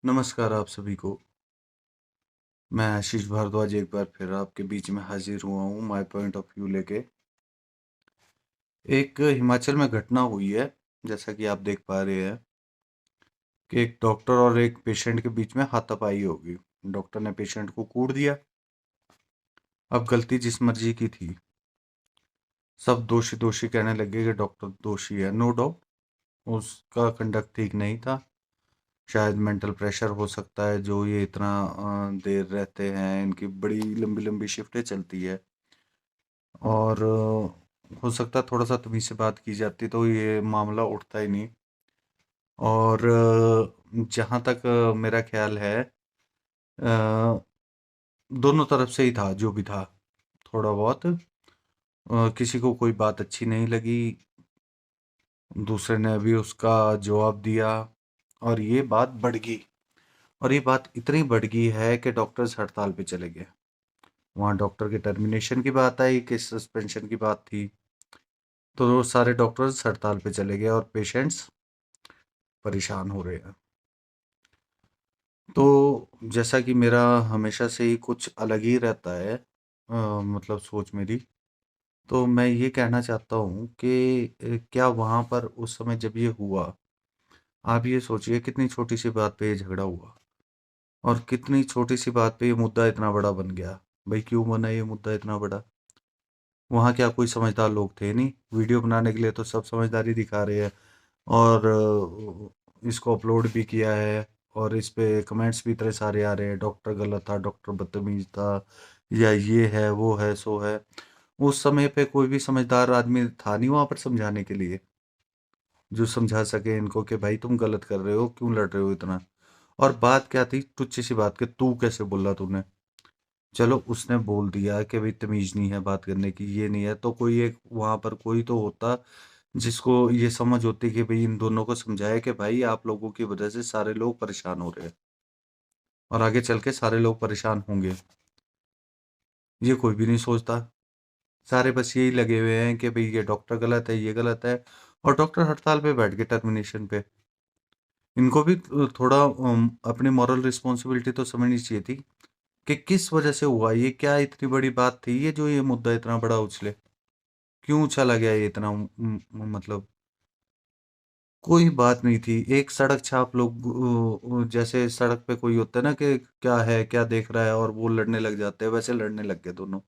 नमस्कार आप सभी को। मैं आशीष भारद्वाज एक बार फिर आपके बीच में हाजिर हुआ हूँ माय पॉइंट ऑफ व्यू लेके। एक हिमाचल में घटना हुई है, जैसा कि आप देख पा रहे हैं कि एक डॉक्टर और एक पेशेंट के बीच में हाथापाई होगी। डॉक्टर ने पेशेंट को कूट दिया। अब गलती जिस मर्जी की थी, सब दोषी दोषी कहने लगे कि डॉक्टर दोषी है। नो डाउट उसका कंडक्ट ठीक नहीं था। शायद मेंटल प्रेशर हो सकता है, जो ये इतना देर रहते हैं, इनकी बड़ी लंबी लंबी शिफ्टें चलती है। और हो सकता है थोड़ा सा तमीज से बात की जाती तो ये मामला उठता ही नहीं। और जहाँ तक मेरा ख्याल है, दोनों तरफ से ही था जो भी था। थोड़ा बहुत किसी को कोई बात अच्छी नहीं लगी, दूसरे ने भी उसका जवाब दिया और ये बात बढ़ गई। और ये बात इतनी बढ़ गई है कि डॉक्टर्स हड़ताल पे चले गए। वहाँ डॉक्टर के टर्मिनेशन की बात आई कि सस्पेंशन की बात थी, तो सारे डॉक्टर्स हड़ताल पे चले गए और पेशेंट्स परेशान हो रहे हैं। तो जैसा कि मेरा हमेशा से ही कुछ अलग ही रहता है, मतलब सोच मेरी, तो मैं ये कहना चाहता हूँ कि क्या वहाँ पर उस समय जब ये हुआ, आप ये सोचिए कितनी छोटी सी बात पे ये झगड़ा हुआ और कितनी छोटी सी बात पे ये मुद्दा इतना बड़ा बन गया। भाई क्यों बना ये मुद्दा इतना बड़ा? वहाँ क्या कोई समझदार लोग थे नहीं? वीडियो बनाने के लिए तो सब समझदारी दिखा रहे हैं और इसको अपलोड भी किया है और इस पे कमेंट्स भी इतने सारे आ रहे हैं, डॉक्टर गलत था, डॉक्टर बदतमीज था, या ये है वो है सो है। उस समय पे कोई भी समझदार आदमी था नहीं वहां पर समझाने के लिए, जो समझा सके इनको कि भाई तुम गलत कर रहे हो, क्यों लड़ रहे हो इतना। और बात क्या थी, तुच्छ सी बात, कि तू कैसे बोला तूने। चलो उसने बोल दिया कि भाई तमीज नहीं है बात करने की, ये नहीं है, तो कोई एक वहां पर कोई तो होता जिसको ये समझ होती कि भाई इन दोनों को समझाए कि भाई आप लोगों की वजह से सारे लोग परेशान हो रहे हैं और आगे चल के सारे लोग परेशान होंगे। ये कोई भी नहीं सोचता। सारे बस यही लगे हुए हैं कि भाई ये डॉक्टर गलत है, ये गलत है। और डॉक्टर हड़ताल पे बैठ गए, टर्मिनेशन पे। इनको भी थोड़ा अपनी मॉरल रिस्पॉन्सिबिलिटी तो समझनी चाहिए थी कि किस वजह से हुआ ये, क्या इतनी बड़ी बात थी ये जो ये मुद्दा इतना बड़ा उछले, क्यों उछाला गया ये इतना, मतलब कोई बात नहीं थी। एक सड़क छाप लोग, जैसे सड़क पे कोई होता है ना कि क्या है क्या देख रहा है और वो लड़ने लग जाते हैं, वैसे लड़ने लग गए दोनों।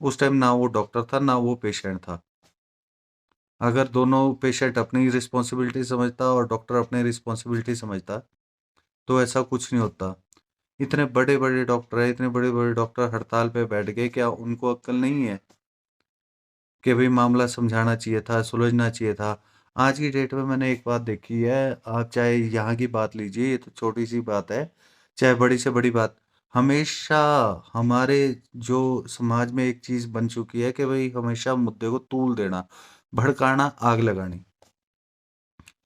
उस टाइम ना वो डॉक्टर था ना वो पेशेंट था। अगर दोनों, पेशेंट अपनी रिस्पॉन्सिबिलिटी समझता और डॉक्टर अपनी रिस्पॉन्सिबिलिटी समझता, तो ऐसा कुछ नहीं होता। इतने बड़े बड़े डॉक्टर है, इतने बड़े बड़े डॉक्टर हड़ताल पे बैठ गए, क्या उनको अक्ल नहीं है कि भाई मामला समझाना चाहिए था, सुलझना चाहिए था। आज की डेट में मैंने एक बात देखी है, आप चाहे यहाँ की बात लीजिए, ये तो छोटी सी बात है, चाहे बड़ी से बड़ी बात, हमेशा हमारे जो समाज में एक चीज बन चुकी है कि भाई हमेशा मुद्दे को तूल देना, भड़काना, आग लगानी।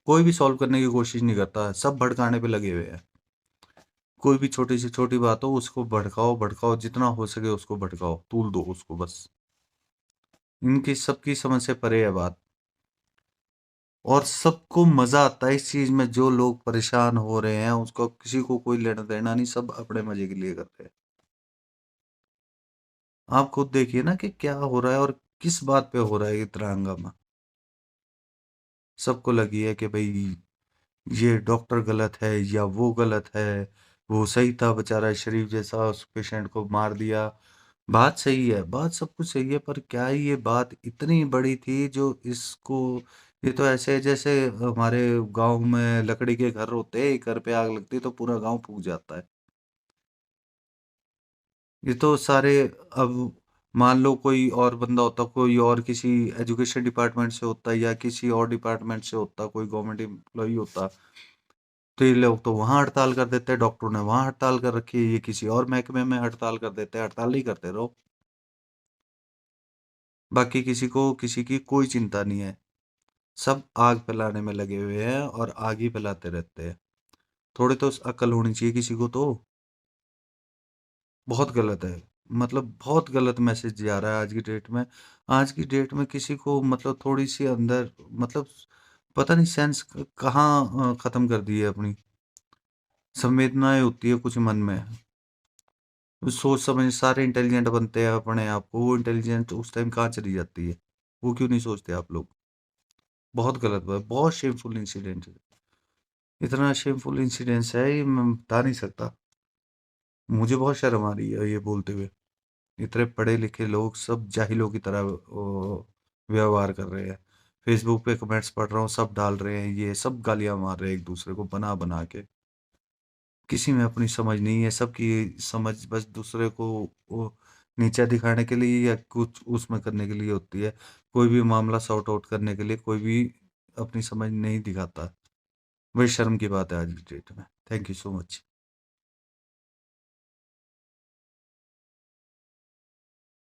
कोई भी सॉल्व करने की कोशिश नहीं करता, सब भड़काने पे लगे हुए हैं। कोई भी छोटी से छोटी बात हो उसको भड़काओ भड़काओ, जितना हो सके उसको भड़काओ, तूल दो उसको बस। इनकी सबकी समझ से परे है बात। और सबको मजा आता है इस चीज में, जो लोग परेशान हो रहे हैं उसको किसी को कोई लेना देना नहीं, सब अपने मजे के लिए करते हैं। आप खुद देखिए ना कि क्या हो रहा है और किस बात पे हो रहा है इतना हंगामा। सबको लगी है कि भाई ये डॉक्टर गलत है या वो गलत है, वो सही था बेचारा शरीफ जैसा, उस पेशेंट को मार दिया। बात सही है, बात सब कुछ सही है, पर क्या ये बात इतनी बड़ी थी जो इसको, ये तो ऐसे है जैसे हमारे गांव में लकड़ी के घर होते हैं, घर पे आग लगती है तो पूरा गांव फूक जाता है। ये तो सारे, अब मान लो कोई और बंदा होता, कोई और किसी एजुकेशन डिपार्टमेंट से होता या किसी और डिपार्टमेंट से होता, कोई गवर्नमेंट एम्प्लॉई होता, तो ये लोग तो वहां हड़ताल कर देते हैं, डॉक्टरों ने वहां हड़ताल कर रखी है, ये किसी और महकमे में हड़ताल कर देते हैं, हड़ताल नहीं करते रहो। बाकी किसी को किसी की कोई चिंता नहीं है। सब आग फैलाने में लगे हुए हैं और आग ही फैलाते रहते हैं। थोड़ी तो अक्ल होनी चाहिए किसी को तो। बहुत गलत है, मतलब बहुत गलत मैसेज जा रहा है आज की डेट में। आज की डेट में किसी को मतलब थोड़ी सी अंदर, मतलब पता नहीं सेंस कहाँ खत्म कर दी है अपनी। संवेदनाएँ होती है कुछ मन में। सोच समझ सारे इंटेलिजेंट बनते हैं अपने आप को, वो इंटेलिजेंट उस टाइम कहाँ चली जाती है? वो क्यों नहीं सोचते आप लोग? बहुत गलत बात, बहुत शेमफुल इंसिडेंट है। इतना शेमफुल इंसिडेंस है ये मैं बता नहीं सकता। मुझे बहुत शर्म आ रही है ये बोलते हुए। इतने पढ़े-लिखे लोग सब जाहिलों की तरह व्यवहार कर रहे हैं। फ़ेसबुक पे कमेंट्स पढ़ रहा हूँ, सब डाल रहे हैं ये, सब गालियाँ मार रहे हैं एक-दूसरे को बना-बना के। किसी में अपनी समझ नहीं है, सबकी समझ बस दूसरे को वो नीचा दिखाने के लिए या कुछ उसमें करने के लिए होती है। कोई भी मामला सॉर्ट आउट करने के लिए कोई भी अपनी समझ नहीं दिखाता। बड़ी शर्म की बात है आज की डेट में। Thank you so much.